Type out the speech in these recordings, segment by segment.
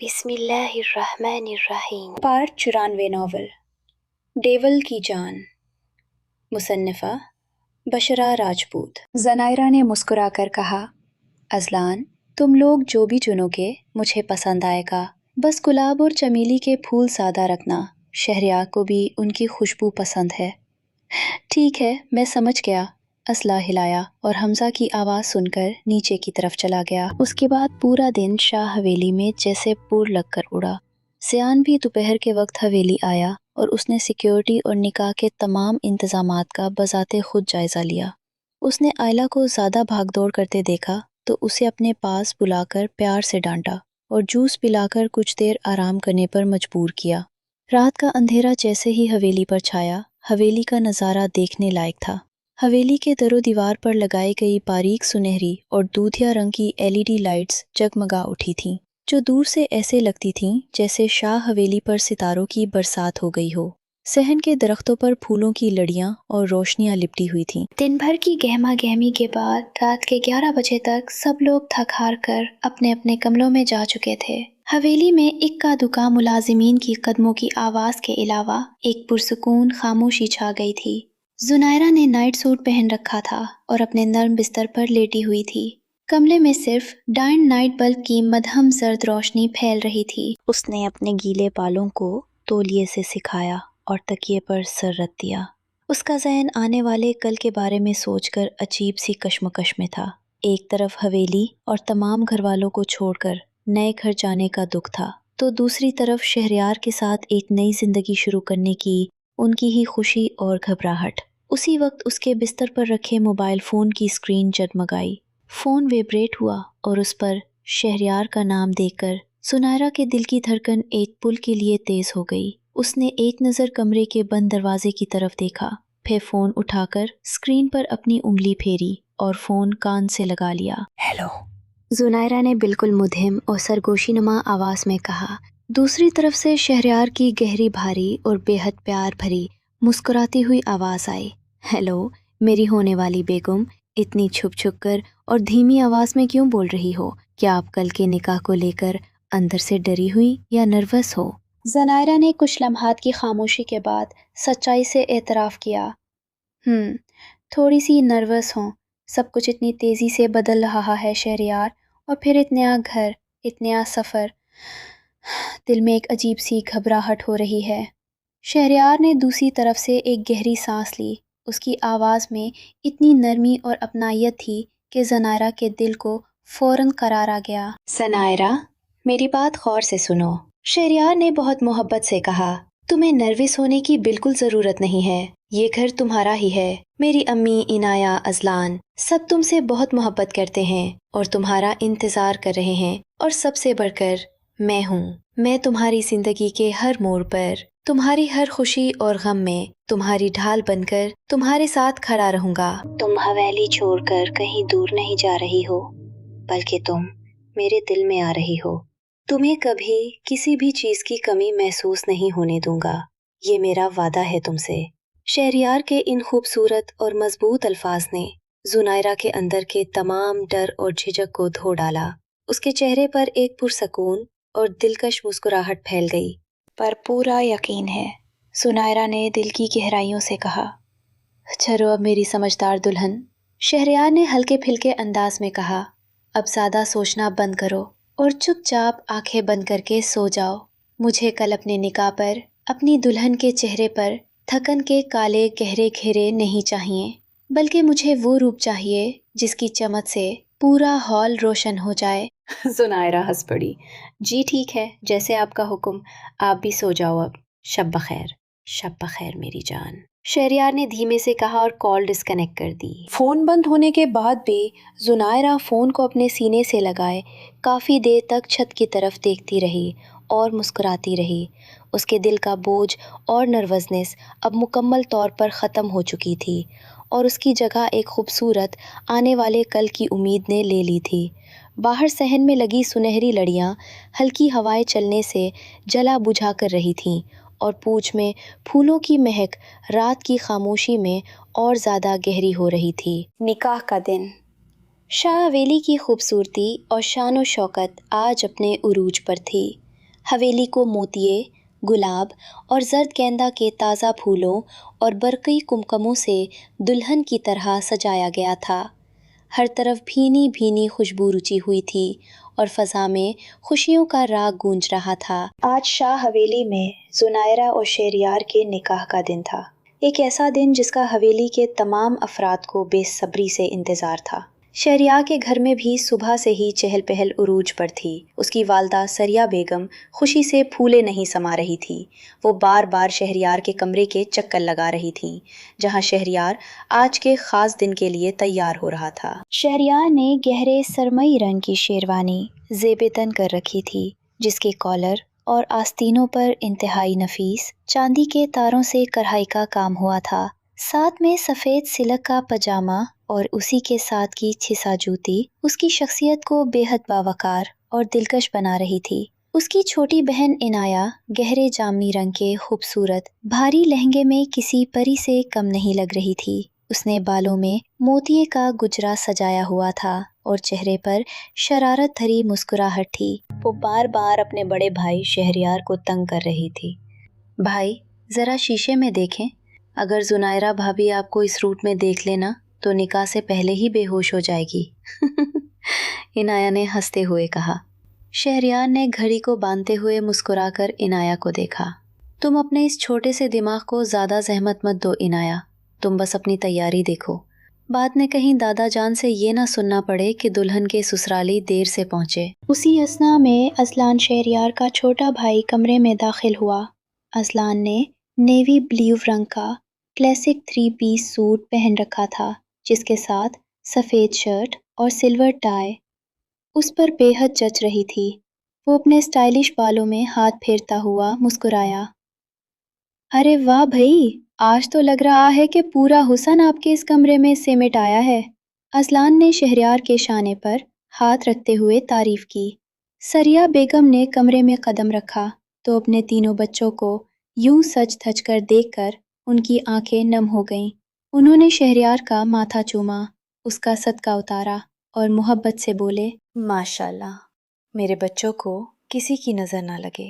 بسم اللہ الرحمن الرحیم۔ پارٹ 94 ناول ڈیول کی جان، مصنفہ بشرا راجپوت۔ زنائرہ نے مسکرا کر کہا، اذلان تم لوگ جو بھی چنو گے مجھے پسند آئے گا، بس گلاب اور چمیلی کے پھول سادہ رکھنا، شہریار کو بھی ان کی خوشبو پسند ہے۔ ٹھیک ہے میں سمجھ گیا، اسلحہ ہلایا اور حمزہ کی آواز سن کر نیچے کی طرف چلا گیا۔ اس کے بعد پورا دن شاہ حویلی میں جیسے پور لگ کر اڑا۔ سیان بھی دوپہر کے وقت حویلی آیا اور اس نے سیکیورٹی اور نکاح کے تمام انتظامات کا بذات خود جائزہ لیا۔ اس نے آئلہ کو زیادہ بھاگ دوڑ کرتے دیکھا تو اسے اپنے پاس بلا کر پیار سے ڈانٹا اور جوس پلا کر کچھ دیر آرام کرنے پر مجبور کیا۔ رات کا اندھیرا جیسے ہی حویلی پر چھایا، حویلی کا نظارہ دیکھنے لائق تھا۔ حویلی کے در و دیوار پر لگائی گئی باریک سنہری اور دودھیا رنگ کی LED لائٹس جگمگا اٹھی تھیں، جو دور سے ایسے لگتی تھیں جیسے شاہ حویلی پر ستاروں کی برسات ہو گئی ہو۔ صحن کے درختوں پر پھولوں کی لڑیاں اور روشنیاں لپٹی ہوئی تھیں۔ دن بھر کی گہما گہمی کے بعد رات کے 11 بجے تک سب لوگ تھک ہار کر اپنے اپنے کمروں میں جا چکے تھے۔ حویلی میں اکا دکا ملازمین کی قدموں کی آواز کے علاوہ ایک پرسکون خاموشی چھا گئی تھی۔ زنائرہ نے نائٹ سوٹ پہن رکھا تھا اور اپنے نرم بستر پر لیٹی ہوئی تھی۔ کمرے میں صرف ڈائن نائٹ بلب کی مدھم زرد روشنی پھیل رہی تھی۔ اس نے اپنے گیلے بالوں کو تولیے سے سکھایا اور تکیے پر سر رکھ دیا۔ اس کا ذہن آنے والے کل کے بارے میں سوچ کر عجیب سی کشمکش میں تھا۔ ایک طرف حویلی اور تمام گھر والوں کو چھوڑ کر نئے گھر جانے کا دکھ تھا، تو دوسری طرف شہریار کے ساتھ ایک نئی زندگی شروع کرنے کی ان کی ہی خوشی اور گھبراہٹ۔ اسی وقت اس کے بستر پر رکھے موبائل فون کی اسکرین جگمگائی۔ فون ویبریٹ ہوا اور اس پر شہریار کا نام دیکھ کر زنائرہ کے دل کی دھڑکن ایک پل کے لیے تیز ہو گئی۔ اس نے ایک نظر کمرے کے بند دروازے کی طرف دیکھا، پھر فون اٹھا کر اسکرین پر اپنی انگلی پھیری اور فون کان سے لگا لیا۔ ہیلو، زنائرہ نے بالکل مدھم اور سرگوشی نما آواز میں کہا۔ دوسری طرف سے شہریار کی گہری بھاری اور بے حد پیار بھری مسکراتی ہوئی آواز آئی۔ ہیلو میری ہونے والی بیگم، اتنی چھپ چھپ کر اور دھیمی آواز میں کیوں بول رہی ہو؟ کیا آپ کل کے نکاح کو لے کر اندر سے ڈری ہوئی یا نروس ہو؟ زنائرہ نے کچھ لمحات کی خاموشی کے بعد سچائی سے اعتراف کیا۔ تھوڑی سی نروس ہوں، سب کچھ اتنی تیزی سے بدل رہا ہے شہریار، اور پھر ایک نیا گھر، ایک نیا سفر، دل میں ایک عجیب سی گھبراہٹ ہو رہی ہے۔ شہریار نے دوسری طرف سے ایک گہری سانس لی۔ اس کی آواز میں اتنی نرمی اور اپنائیت تھی کہ زنائرہ کے دل کو فوراً قرار آ گیا۔ زنائرہ میری بات غور سے سنو، شہریار نے بہت محبت سے کہا۔ تمہیں نروس ہونے کی بالکل ضرورت نہیں ہے، یہ گھر تمہارا ہی ہے۔ میری امی، عنایہ، اذلان سب تم سے بہت محبت کرتے ہیں اور تمہارا انتظار کر رہے ہیں، اور سب سے بڑھ کر میں ہوں۔ میں تمہاری زندگی کے ہر موڑ پر، تمہاری ہر خوشی اور غم میں تمہاری ڈھال بن کر تمہارے ساتھ کھڑا رہوں گا۔ تم حویلی چھوڑ کر کہیں دور نہیں جا رہی ہو، بلکہ تم میرے دل میں آ رہی ہو۔ تمہیں کبھی کسی بھی چیز کی کمی محسوس نہیں ہونے دوں گا، یہ میرا وعدہ ہے تم سے۔ شہریار کے ان خوبصورت اور مضبوط الفاظ نے زنائرہ کے اندر کے تمام ڈر اور جھجک کو دھو ڈالا۔ اس کے چہرے پر ایک پرسکون اور دلکش مسکراہٹ پھیل گئی۔ پر پورا یقین ہے، زنائرہ نے دل کی گہرائیوں سے کہا۔ چلو اب میری سمجھدار دلہن، شہریار نے ہلکے پھلکے انداز میں کہا، اب زیادہ سوچنا بند کرو اور چپ چاپ آنکھیں بند کر کے سو جاؤ۔ مجھے کل اپنے نکاح پر اپنی دلہن کے چہرے پر تھکن کے کالے گہرے گھیرے نہیں چاہیے، بلکہ مجھے وہ روپ چاہیے جس کی چمک سے پورا ہال روشن ہو جائے۔ زنائرہ ہنس پڑی۔ جی ٹھیک ہے، جیسے آپ کا حکم، آپ بھی سو جاؤ اب۔ شب بخیر۔ شب بخیر میری جان، شہریار نے دھیمے سے کہا اور کال ڈسکنیکٹ کر دی۔ فون بند ہونے کے بعد بھی زنائرہ فون کو اپنے سینے سے لگائے کافی دیر تک چھت کی طرف دیکھتی رہی اور مسکراتی رہی۔ اس کے دل کا بوجھ اور نروسنس اب مکمل طور پر ختم ہو چکی تھی، اور اس کی جگہ ایک خوبصورت آنے والے کل کی امید نے لے لی تھی۔ باہر صحن میں لگی سنہری لڑیاں ہلکی ہوائیں چلنے سے جلا بجھا کر رہی تھیں، اور پوچھ میں پھولوں کی مہک رات کی خاموشی میں اور زیادہ گہری ہو رہی تھی۔ نکاح کا دن۔ شاہ حویلی کی خوبصورتی اور شان و شوکت آج اپنے عروج پر تھی۔ حویلی کو موتیے، گلاب اور زرد گیندا کے تازہ پھولوں اور برقی کمکموں سے دلہن کی طرح سجایا گیا تھا۔ ہر طرف بھینی بھینی خوشبو رچی ہوئی تھی اور فضا میں خوشیوں کا راگ گونج رہا تھا۔ آج شاہ حویلی میں زنائرہ اور شہریار کے نکاح کا دن تھا، ایک ایسا دن جس کا حویلی کے تمام افراد کو بے صبری سے انتظار تھا۔ شہریار کے گھر میں بھی صبح سے ہی چہل پہل عروج پر تھی۔ اس کی والدہ سریہ بیگم خوشی سے پھولے نہیں سما رہی تھی۔ وہ بار بار شہریار کے کمرے کے چکر لگا رہی تھیں، جہاں شہریار آج کے خاص دن کے لیے تیار ہو رہا تھا۔ شہریار نے گہرے سرمئی رنگ کی شیروانی زیب تن کر رکھی تھی، جس کے کالر اور آستینوں پر انتہائی نفیس چاندی کے تاروں سے کڑھائی کا کام ہوا تھا۔ ساتھ میں سفید سلک کا پاجامہ اور اسی کے ساتھ کی چھسا جوتی اس کی شخصیت کو بے حد باوقار اور دلکش بنا رہی تھی۔ اس کی چھوٹی بہن عنایہ گہرے جامنی رنگ کے خوبصورت بھاری لہنگے میں کسی پری سے کم نہیں لگ رہی تھی۔ اس نے بالوں میں موتیے کا گجرا سجایا ہوا تھا اور چہرے پر شرارت بھری مسکراہٹ تھی۔ وہ بار بار اپنے بڑے بھائی شہریار کو تنگ کر رہی تھی۔ بھائی، ذرا شیشے میں دیکھیں، اگر زنائرہ بھابھی آپ کو اس روٹ میں دیکھ لینا تو نکاح سے پہلے ہی بے ہوش ہو جائے گی، عنایہ نے ہنستے ہوئے کہا۔ شہریار نے گھڑی کو باندھتے ہوئے مسکرا کر عنایہ کو دیکھا۔ تم اپنے اس چھوٹے سے دماغ کو زیادہ زحمت مت دو عنایہ، تم بس اپنی تیاری دیکھو، بعد میں کہیں دادا جان سے یہ نہ سننا پڑے کہ دلہن کے سسرالی دیر سے پہنچے۔ اسی اثنا میں اذلان شہریار کا چھوٹا بھائی کمرے میں داخل ہوا۔ اذلان نے نیوی بلیو رنگ کا کلاسک 3 پیس سوٹ پہن رکھا تھا، جس کے ساتھ سفید شرٹ اور سلور ٹائی اس پر بے حد جچ رہی تھی۔ وہ اپنے اسٹائلش بالوں میں ہاتھ پھیرتا ہوا مسکرایا۔ ارے واہ بھائی، آج تو لگ رہا ہے کہ پورا حسن آپ کے اس کمرے میں سمیٹ آیا ہے۔ اذلان نے شہریار کے شانے پر ہاتھ رکھتے ہوئے تعریف کی۔ سریہ بیگم نے کمرے میں قدم رکھا تو اپنے تینوں بچوں کو یوں سج دھج کر دیکھ کر ان کی آنکھیں نم ہو گئیں۔ انہوں نے شہریار کا ماتھا چوما، اس کا صدقہ اتارا اور محبت سے بولے، ماشاءاللہ، میرے بچوں کو کسی کی نظر نہ لگے۔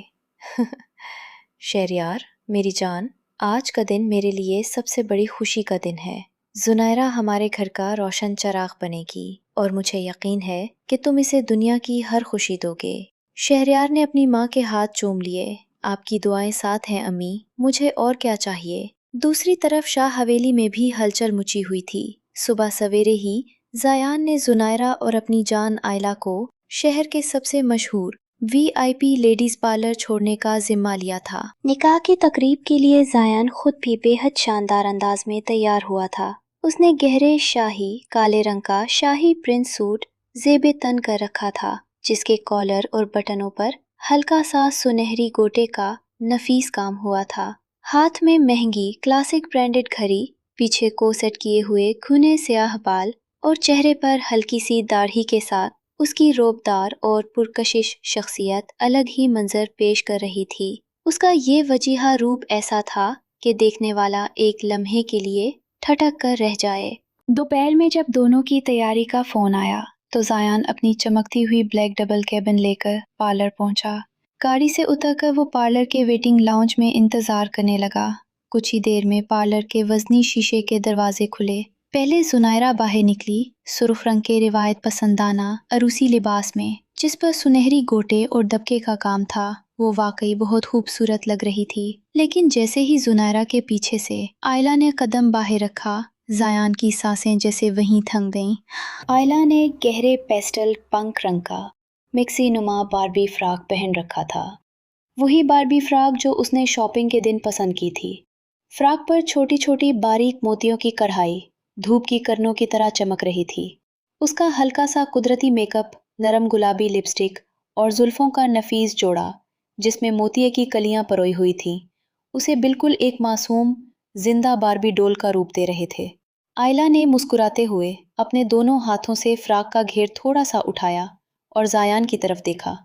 شہریار، میری جان، آج کا دن میرے لیے سب سے بڑی خوشی کا دن ہے۔ زنائرہ ہمارے گھر کا روشن چراغ بنے گی اور مجھے یقین ہے کہ تم اسے دنیا کی ہر خوشی دو گے۔ شہریار نے اپنی ماں کے ہاتھ چوم لیے۔ آپ کی دعائیں ساتھ ہیں امی، مجھے اور کیا چاہیے۔ دوسری طرف شاہ حویلی میں بھی ہلچل مچی ہوئی تھی۔ صبح سویرے ہی زیان نے زنائرہ اور اپنی جان آئلہ کو شہر کے سب سے مشہور VIP لیڈیز پارلر چھوڑنے کا ذمہ لیا تھا۔ نکاح کی تقریب کے لیے زیان خود بھی بے حد شاندار انداز میں تیار ہوا تھا۔ اس نے گہرے شاہی کالے رنگ کا شاہی پرنٹ سوٹ زیب تن کر رکھا تھا، جس کے کالر اور بٹنوں پر ہلکا سا سنہری گوٹے کا نفیس کام ہوا تھا۔ ہاتھ میں مہنگی کلاسک برانڈڈ گھڑی، پیچھے کو سیٹ کیے ہوئے گھنے سیاہ بال اور چہرے پر ہلکی سی داڑھی کے ساتھ اس کی روبدار اور پرکشش شخصیت الگ ہی منظر پیش کر رہی تھی۔ اس کا یہ وجیحہ روپ ایسا تھا کہ دیکھنے والا ایک لمحے کے لیے ٹھٹک کر رہ جائے۔ دوپہر میں جب دونوں کی تیاری کا فون آیا تو زیان اپنی چمکتی ہوئی بلیک ڈبل کیبن لے کر پارلر پہنچا۔ گاڑی سے اتر کر وہ پارلر کے ویٹنگ لاؤنج میں انتظار کرنے لگا۔ کچھ ہی دیر میں پارلر کے وزنی شیشے کے دروازے کھلے۔ پہلے زنائرہ باہر نکلی، سرخ رنگ کے روایت پسندانہ عروسی لباس میں، جس پر سنہری گوٹے اور دبکے کا کام تھا۔ وہ واقعی بہت خوبصورت لگ رہی تھی، لیکن جیسے ہی زنائرہ کے پیچھے سے آئلہ نے قدم باہر رکھا، زیان کی سانسیں جیسے وہیں تھم گئیں۔ آئلہ نے گہرے پیسٹل پنک رنگ کا مکسی نما باربی فراک پہن رکھا تھا، وہی باربی فراک جو اس نے شاپنگ کے دن پسند کی تھی۔ فراک پر چھوٹی چھوٹی باریک موتیوں کی کڑھائی دھوپ کی کرنوں کی طرح چمک رہی تھی۔ اس کا ہلکا سا قدرتی میک اپ، نرم گلابی لپسٹک اور زلفوں کا نفیس جوڑا جس میں موتیے کی کلیاں پروئی ہوئی تھیں، اسے بالکل ایک معصوم زندہ باربی ڈول کا روپ دے رہے تھے۔ آئلہ نے مسکراتے ہوئے اپنے دونوں ہاتھوں سے فراک کا گھیر تھوڑا سا اٹھایا اور زیان کی طرف دیکھا۔